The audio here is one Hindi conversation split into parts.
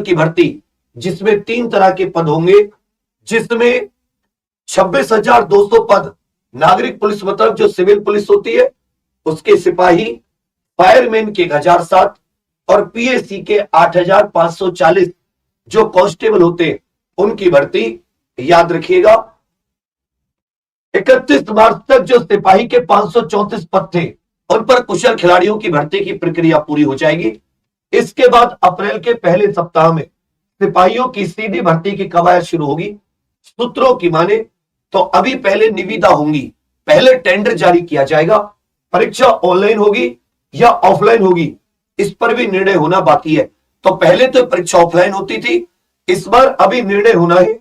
की भर्ती, जिसमें 3 तरह के पद होंगे, जिसमें 26,200 पद नागरिक पुलिस मतलब जो सिविल पुलिस होती है उसके सिपाही, फायरमैन के 1,007 और पीएसी के 8,540 जो कांस्टेबल होते हैं उनकी भर्ती। याद रखिएगा 31 मार्च तक जो सिपाही के 534 पद थे उन पर कुशल खिलाड़ियों की भर्ती की प्रक्रिया पूरी हो जाएगी। इसके बाद अप्रैल के पहले सप्ताह में सिपाहियों की सीधी भर्ती की कवायद शुरू होगी। सूत्रों की माने तो अभी पहले निविदा होंगी, पहले टेंडर जारी किया जाएगा, परीक्षा ऑनलाइन होगी या ऑफलाइन होगी इस पर भी निर्णय होना बाकी है। तो पहले तो परीक्षा ऑफलाइन होती थी, इस बार अभी निर्णय होना है।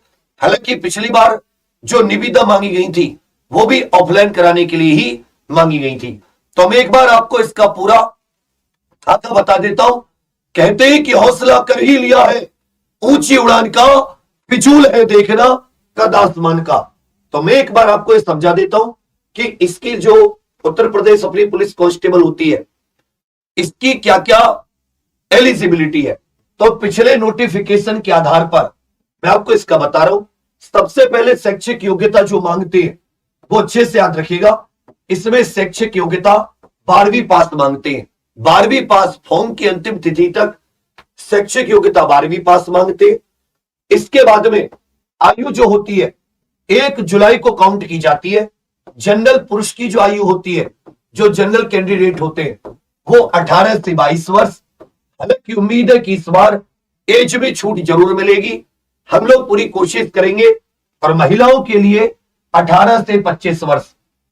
हालांकि पिछली बार जो निविदा मांगी गई थी वो भी ऑफलाइन कराने के लिए ही मांगी गई थी। तो मैं एक बार आपको इसका पूरा खाता बता देता हूं। कहते हैं कि हौसला कर ही लिया है ऊंची उड़ान का, फिजूल है देखना कद आसमान का। तो मैं एक बार आपको यह समझा देता हूं कि इसकी जो उत्तर प्रदेश अपनी पुलिस कांस्टेबल होती है इसकी क्या क्या एलिजिबिलिटी है। तो पिछले नोटिफिकेशन के आधार पर मैं आपको इसका बता रहा हूं। सबसे पहले शैक्षिक योग्यता जो मांगते हैं वो अच्छे से याद रखिएगा। इसमें शैक्षिक योग्यता 12वीं पास मांगते हैं। 12वीं पास फॉर्म की अंतिम तिथि तक शैक्षिक योग्यता 12वीं पास मांगते हैं। इसके बाद में आयु जो होती है 1 जुलाई को काउंट की जाती है। जनरल पुरुष की जो आयु होती है, जो जनरल कैंडिडेट होते हैं वो 18 से 22 वर्ष। हालांकि उम्मीद है कि इस बार एज में छूट जरूर मिलेगी, हम लोग पूरी कोशिश करेंगे। और महिलाओं के लिए 18 से 25 वर्ष,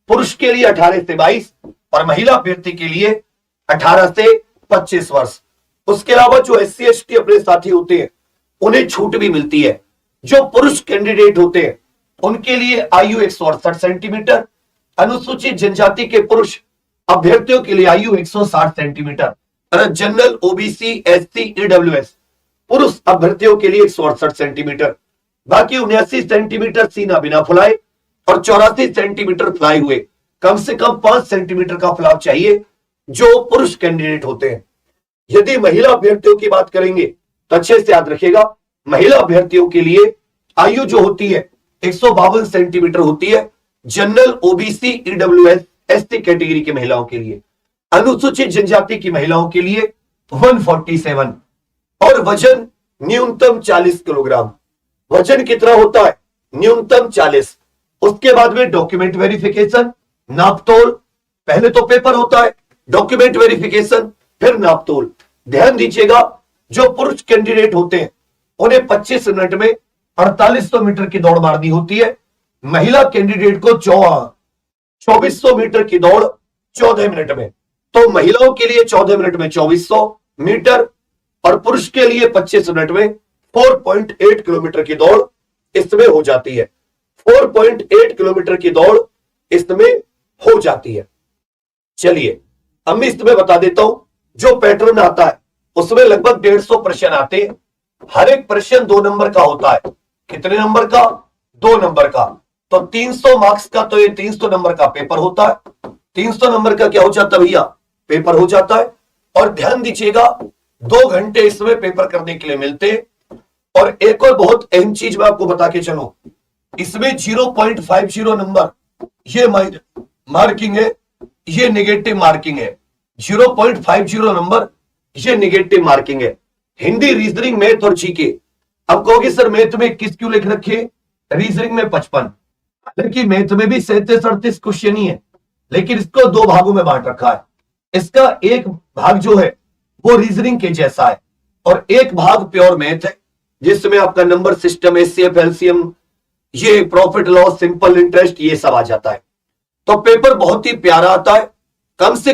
पुरुष के लिए 18 से 22 और महिला अभ्यर्थी के लिए 18 से 25 वर्ष। उसके अलावा जो SC ST अपने साथी होते हैं उन्हें छूट भी मिलती है। जो पुरुष कैंडिडेट होते हैं उनके लिए आयु 168 सेंटीमीटर, अनुसूचित जनजाति के पुरुष अभ्यर्थियों के लिए आयु 160 centimetre, general OBC SC EWS पुरुष अभ्यर्थियों के लिए 168 सेंटीमीटर, बाकी 79 सेंटीमीटर सीना बिना फुलाए और 84 सेंटीमीटर फुलाए हुए। कम से कम 5 सेंटीमीटर का फुलाव चाहिए जो पुरुष कैंडिडेट होते हैं। यदि महिला अभ्यर्थियों की बात करेंगे तो अच्छे से याद रखिएगा, महिला अभ्यर्थियों के लिए आयु जो होती है 152 सेंटीमीटर होती है, general OBC EWS ST category की महिलाओं के लिए। अनुसूचित जनजाति की महिलाओं के लिए 147 और वजन न्यूनतम 40 किलोग्राम। वजन कितना होता है? न्यूनतम 40। उसके बाद में डॉक्यूमेंट वेरिफिकेशन, नापतोल। पहले तो पेपर होता है, डॉक्यूमेंट वेरिफिकेशन, फिर नापतोल। ध्यान दीजिएगा जो पुरुष कैंडिडेट होते हैं उन्हें 25 मिनट में 4800 मीटर की दौड़ मारनी होती है। महिला कैंडिडेट को 2400 मीटर की दौड़ 14 मिनट में। तो महिलाओं के लिए 14 मिनट में 2400 मीटर और पुरुष के लिए 25 मिनट में 4.8 किलोमीटर की दौड़ इसमें हो जाती है। 4.8 किलोमीटर की दौड़ इसमें हो जाती है। चलिए अब मैं इसमें बता देता हूं जो पैटर्न आता है उसमें लगभग 150 प्रश्न आते हैं। हर एक प्रश्न 2 नंबर का होता है। कितने नंबर का? 2 नंबर का। तो 300 मार्क्स का तो ये 300 नंबर का पेपर होता है। 300 नंबर का क्या हो जाता है भैया? पेपर हो जाता है। और ध्यान दीजिएगा 2 घंटे इसमें पेपर करने के लिए मिलते हैं। और एक और बहुत अहम चीज मैं आपको बता के चलूं, इसमें 0.50 नंबर ये मार्किंग है, ये नेगेटिव मार्किंग है। 0.50 नंबर ये नेगेटिव मार्किंग है। हिंदी, रीजनिंग, मैथ और जीके। अब कहोगे सर मैथ में 21 क्यों लिख रखे, रीजनिंग में 55? हालांकि मैथ में भी 37-38 क्वेश्चन ही है, लेकिन इसको 2 भागों में बांट रखा है। इसका एक भाग जो है वो रीजनिंग के जैसा है और एक भाग प्योर मैथ है जिसमें आपका नंबर सिस्टम, HCF, LCM, ये प्रॉफिट लॉस, सिंपल इंटरेस्ट, ये सब आ जाता है। तो पेपर बहुत ही प्यारा आता है। कम से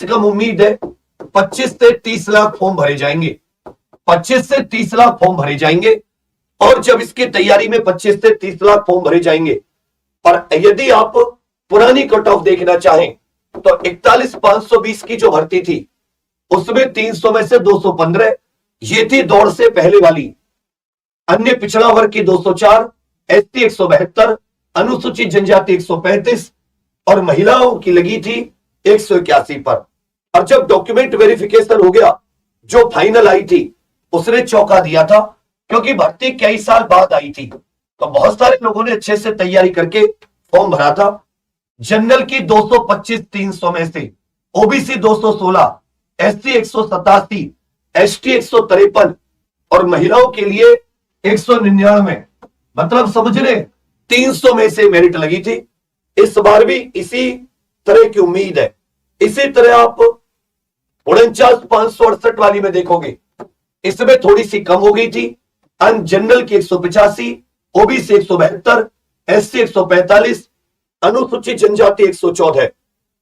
कम उम्मीद है 25 से 30 लाख फॉर्म भरे जाएंगे। 25 से 30 लाख फॉर्म भरे जाएंगे। और जब इसकी तैयारी में 25 से 30 लाख फॉर्म भरे जाएंगे और यदि आप पुरानी कट ऑफ देखना चाहें तो 41,520 की जो भर्ती थी उसमें 300 में से 215 ये थी दौड़ से पहले वाली। अन्य पिछड़ा वर्ग की 204, ST 172, अनुसूचित जनजाति 135 और महिलाओं की लगी थी 181 पर। और जब डॉक्यूमेंट वेरिफिकेशन हो गया, जो फाइनल आई थी उसने चौंका दिया था, क्योंकि भर्ती कई साल बाद आई थी। तो बहुत सारे लोगों ने अच्छे से तैयारी करके फॉर्म भरा था। जनरल की 225 300 में से ओबीसी 216, एससी 187, एसटी 153 और महिलाओं के लिए 199, मतलब समझ रहे 300 में से मेरिट लगी थी। इस बार भी इसी तरह की उम्मीद है। इसी तरह आप 49,568 वाली में देखोगे, इसमें थोड़ी सी कम हो गई थी। अन जनरल की 185, ओबीसी 172, एससी 145, अनुसूचित जनजाति 114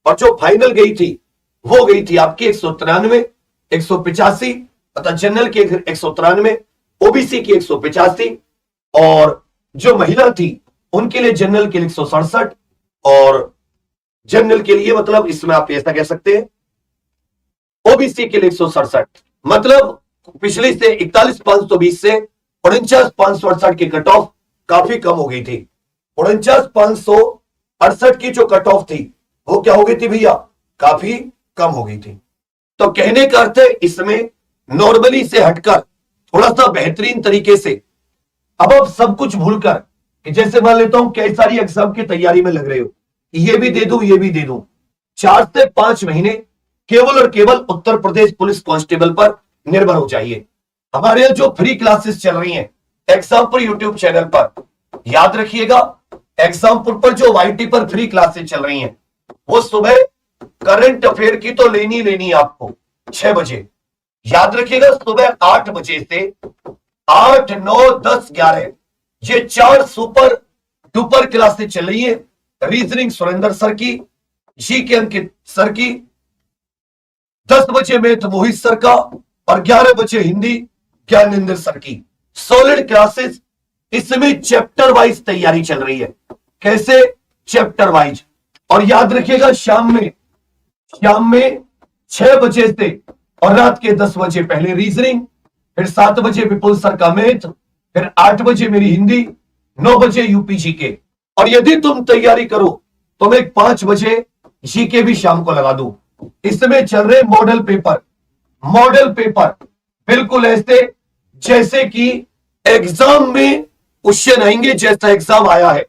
और जो फाइनल गई थी वो गई थी आपकी 193, 185, अतः जनरल की 193, ओबीसी की 185 और जो महिला थी उनके लिए जनरल के लिए 167 और जनरल के लिए मतलब इसमें आप ऐसा कह सकते हैं ओबीसी के लिए 167, मतलब पिछली से 41,520 से 49,568 की कट ऑफ काफी कम हो गई थी। 49,568 की जो कट ऑफ थी वो क्या हो गई थी भैया, काफी कम हो गई थी। तो कहने का अर्थ है इसमें नॉर्मली से हटकर थोड़ा सा बेहतरीन तरीके से अब आप सब कुछ भूलकर कि जैसे मान लेता हूं कई सारी एग्जाम की तैयारी में लग रहे हो, ये भी दे दूं ये भी दे दूं, 4 से 5 महीने केवल और केवल उत्तर प्रदेश पुलिस कांस्टेबल पर निर्भर हो जाइए। हमारे यहां जो फ्री क्लासेस चल रही हैं एग्जामपुर यूट्यूब चैनल पर, याद रखिएगा एग्जामपुर पर जो वाईटी पर फ्री क्लासेस चल रही हैं वो सुबह करंट अफेयर की तो लेनी है आपको 6 बजे, याद रखिएगा सुबह 8 बजे से 8, 9, 10, 11 ये 4 सुपर डुपर क्लासेस चल रही है। रीजनिंग सुरेंद्र सर की, जीके अंकित सर की, 10 बजे मैथ मोहित सर का और 11 बजे हिंदी ज्ञानेंद्र सर की सॉलिड क्लासेस। इसमें चैप्टर वाइज तैयारी चल रही है। कैसे? Chapter wise. और याद रखिएगा शाम में 6 बजे से और रात के 10 बजे पहले रीजनिंग, फिर 7 बजे विपुल सर का मैथ, फिर 8 बजे मेरी हिंदी, 9 बजे यूपी जीके। और यदि तुम तैयारी करो तो मैं 5 बजे जीके भी शाम को लगा दूं। इसमें चल रहे मॉडल पेपर बिल्कुल ऐसे जैसे कि एग्जाम में क्वेश्चन आएंगे, जैसा एग्जाम आया है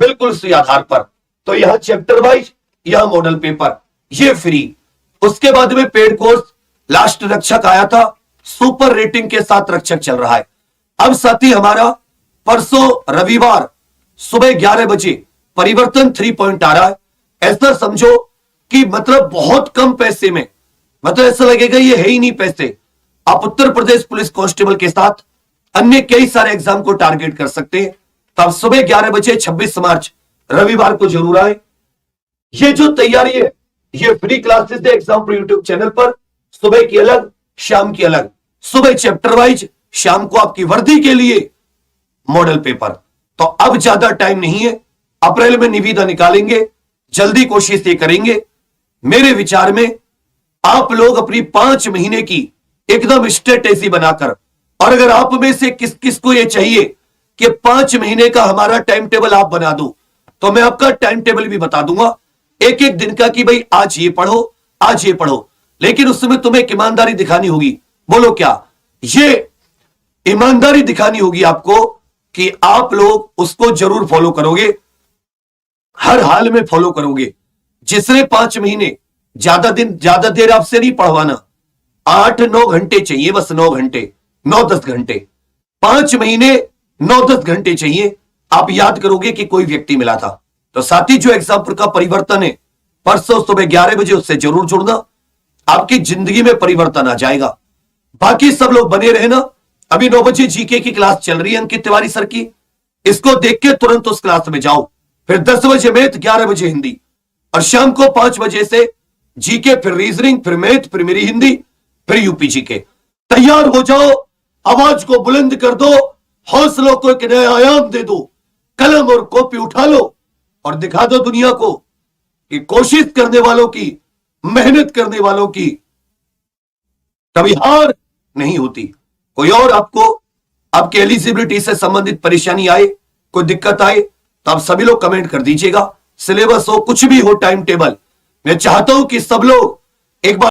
बिल्कुल उसी आधार पर। तो यह चैप्टर वाइज, यह मॉडल पेपर, ये फ्री। उसके बाद में पेड कोर्स लास्ट रक्षक आया था, सुपर रेटिंग के साथ रक्षक चल रहा है। अब साथ ही हमारा परसों रविवार सुबह 11 बजे परिवर्तन 3 पॉइंट आ रहा है। ऐसा समझो कि मतलब बहुत कम पैसे में, मतलब ऐसा लगेगा ये है ही नहीं पैसे, आप उत्तर प्रदेश पुलिस कांस्टेबल के साथ अन्य कई सारे एग्जाम को टारगेट कर सकते हैं। तब सुबह 11 बजे 26 मार्च रविवार को जरूर आए। ये जो तैयारी है ये फ्री क्लासेस है एग्जाम पर यूट्यूब चैनल पर, सुबह की अलग शाम की अलग, सुबह चैप्टर वाइज, शाम को आपकी वर्दी के लिए मॉडल पेपर। तो अब ज्यादा टाइम नहीं है, अप्रैल में निविदा निकालेंगे, जल्दी कोशिश ये करेंगे। मेरे विचार में आप लोग अपनी 5 महीने की एकदम स्ट्रेटेजी बनाकर, और अगर आप में से किस किस को यह चाहिए कि 5 महीने का हमारा टाइम टेबल आप बना दो, तो मैं आपका टाइम टेबल भी बता दूंगा एक एक दिन का कि भाई आज ये पढ़ो, आज ये पढ़ो। लेकिन उसमें तुम्हें एक ईमानदारी दिखानी होगी। बोलो क्या? ये ईमानदारी दिखानी होगी आपको कि आप लोग उसको जरूर फॉलो करोगे, हर हाल में फॉलो करोगे। जिसने 5 महीने, ज्यादा देर आपसे नहीं पढ़वाना, 8-9 घंटे चाहिए, बस 9 घंटे, 9-10 घंटे, 5 महीने 9-10 घंटे चाहिए। आप याद करोगे कि कोई व्यक्ति मिला था। तो साथी जो एग्जाम्पल का परिवर्तन है परसों सुबह 11 बजे, उससे जरूर जुड़ना, आपकी जिंदगी में परिवर्तन आ जाएगा। बाकी सब लोग बने रहना। अभी 9 बजे जीके की क्लास चल रही है अंकित तिवारी सर की, इसको देख के तुरंत उस क्लास में जाओ। फिर 10 बजे मैथ, 11 बजे हिंदी, और शाम को 5 बजे से जीके, फिर रीजनिंग, फिर मैथ, फिर मेरी हिंदी, फिर यूपी जीके। तैयार हो जाओ, आवाज को बुलंद कर दो, हौसलों को एक नया आयाम दे दो, कलम और कॉपी उठा लो और दिखा दो दुनिया को कि कोशिश करने वालों की, मेहनत करने वालों की कभी हार नहीं होती। कोई और आपको आपके एलिजिबिलिटी से संबंधित परेशानी आए, कोई दिक्कत आए, तो आप सभी लोग कमेंट कर दीजिएगा। सिलेबस हो, कुछ भी हो, टाइम टेबल, मैं चाहता हूं कि सब लोग एक बार